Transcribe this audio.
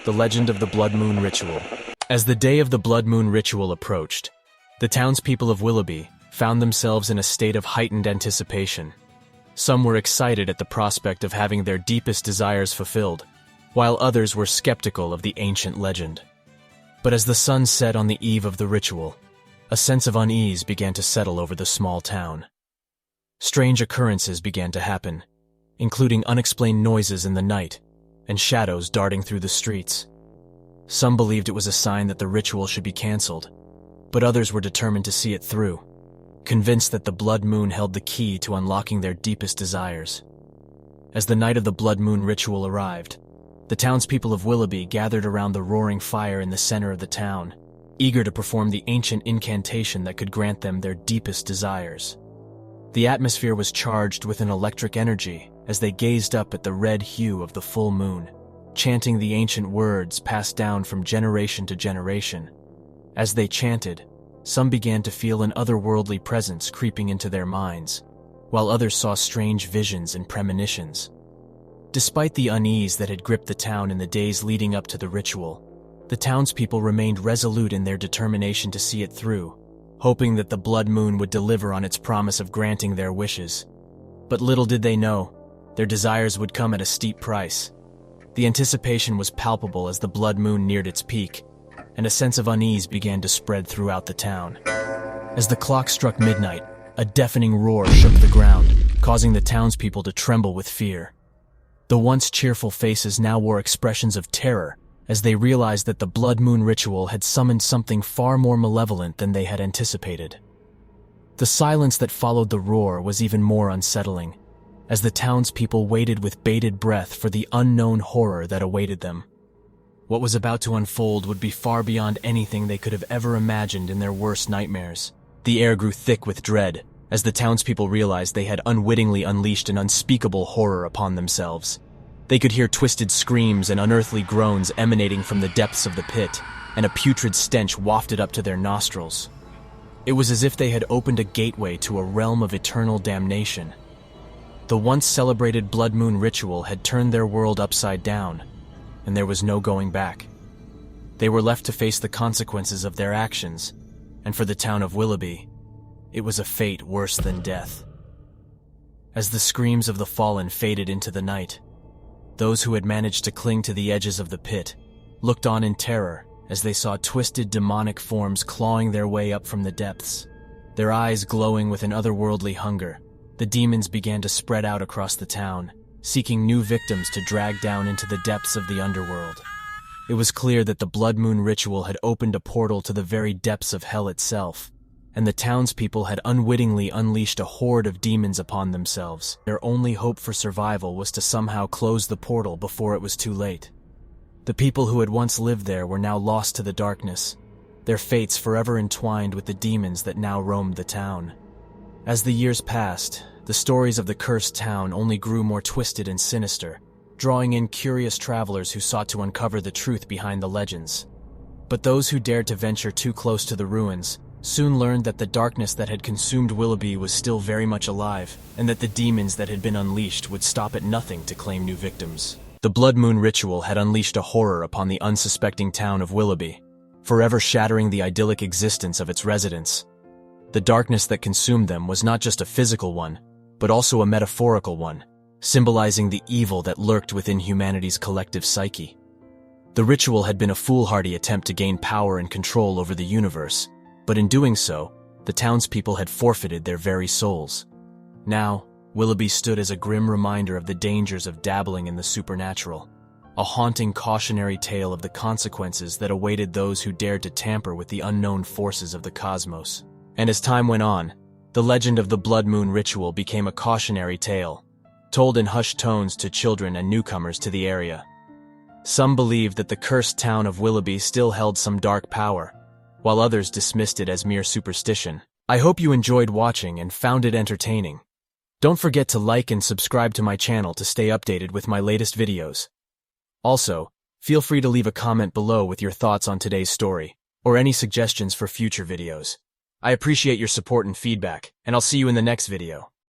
The Legend of the Blood Moon Ritual. As the day of the Blood Moon Ritual approached, the townspeople of Willoughby found themselves in a state of heightened anticipation. Some were excited at the prospect of having their deepest desires fulfilled, while others were skeptical of the ancient legend. But as the sun set on the eve of the ritual, a sense of unease began to settle over the small town. Strange occurrences began to happen, including unexplained noises in the night and shadows darting through the streets. Some believed it was a sign that the ritual should be cancelled, but others were determined to see it through, convinced that the blood moon held the key to unlocking their deepest desires. As the night of the blood moon ritual arrived, the townspeople of Willoughby gathered around the roaring fire in the center of the town, eager to perform the ancient incantation that could grant them their deepest desires. The atmosphere was charged with an electric energy as they gazed up at the red hue of the full moon, chanting the ancient words passed down from generation to generation. As they chanted, some began to feel an otherworldly presence creeping into their minds, while others saw strange visions and premonitions. Despite the unease that had gripped the town in the days leading up to the ritual, the townspeople remained resolute in their determination to see it through, hoping that the blood moon would deliver on its promise of granting their wishes. But little did they know, their desires would come at a steep price. The anticipation was palpable as the blood moon neared its peak, and a sense of unease began to spread throughout the town. As the clock struck midnight, a deafening roar shook the ground, causing the townspeople to tremble with fear. The once cheerful faces now wore expressions of terror as they realized that the blood moon ritual had summoned something far more malevolent than they had anticipated. The silence that followed the roar was even more unsettling, as the townspeople waited with bated breath for the unknown horror that awaited them. What was about to unfold would be far beyond anything they could have ever imagined in their worst nightmares. The air grew thick with dread as the townspeople realized they had unwittingly unleashed an unspeakable horror upon themselves. They could hear twisted screams and unearthly groans emanating from the depths of the pit, and a putrid stench wafted up to their nostrils. It was as if they had opened a gateway to a realm of eternal damnation. The once celebrated blood moon ritual had turned their world upside down, and there was no going back. They were left to face the consequences of their actions, and for the town of Willoughby, it was a fate worse than death. As the screams of the fallen faded into the night, those who had managed to cling to the edges of the pit looked on in terror as they saw twisted demonic forms clawing their way up from the depths. Their eyes glowing with an otherworldly hunger, the demons began to spread out across the town, seeking new victims to drag down into the depths of the underworld. It was clear that the blood moon ritual had opened a portal to the very depths of hell itself, and the townspeople had unwittingly unleashed a horde of demons upon themselves. Their only hope for survival was to somehow close the portal before it was too late. The people who had once lived there were now lost to the darkness, their fates forever entwined with the demons that now roamed the town. As the years passed, the stories of the cursed town only grew more twisted and sinister, drawing in curious travelers who sought to uncover the truth behind the legends. But those who dared to venture too close to the ruins soon learned that the darkness that had consumed Willoughby was still very much alive, and that the demons that had been unleashed would stop at nothing to claim new victims. The blood moon ritual had unleashed a horror upon the unsuspecting town of Willoughby, forever shattering the idyllic existence of its residents. The darkness that consumed them was not just a physical one, but also a metaphorical one, symbolizing the evil that lurked within humanity's collective psyche. The ritual had been a foolhardy attempt to gain power and control over the universe, but in doing so, the townspeople had forfeited their very souls. Now, Willoughby stood as a grim reminder of the dangers of dabbling in the supernatural, a haunting cautionary tale of the consequences that awaited those who dared to tamper with the unknown forces of the cosmos. And as time went on, the legend of the blood moon ritual became a cautionary tale, told in hushed tones to children and newcomers to the area. Some believed that the cursed town of Willoughby still held some dark power, while others dismissed it as mere superstition. I hope you enjoyed watching and found it entertaining. Don't forget to like and subscribe to my channel to stay updated with my latest videos. Also, feel free to leave a comment below with your thoughts on today's story, or any suggestions for future videos. I appreciate your support and feedback, and I'll see you in the next video.